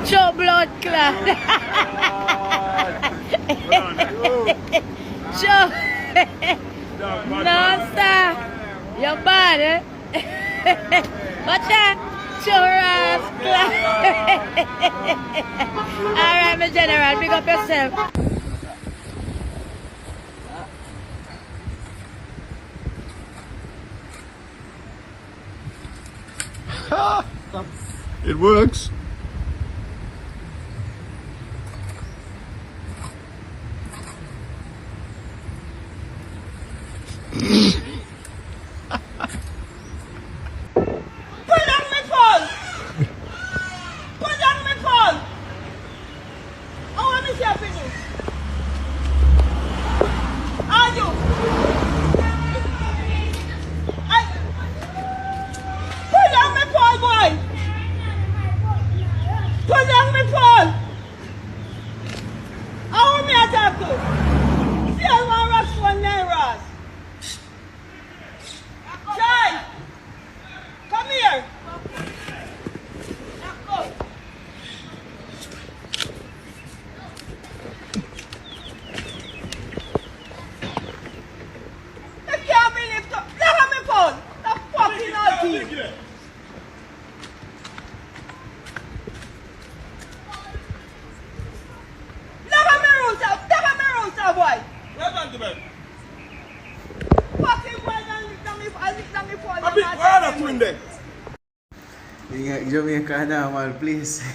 Show blood clot. Show. No, sir. You're bad, eh? Watch out. Show rascal. Alright, my general. Pick up yourself. It works. Ingat Jamaica na, mal, please.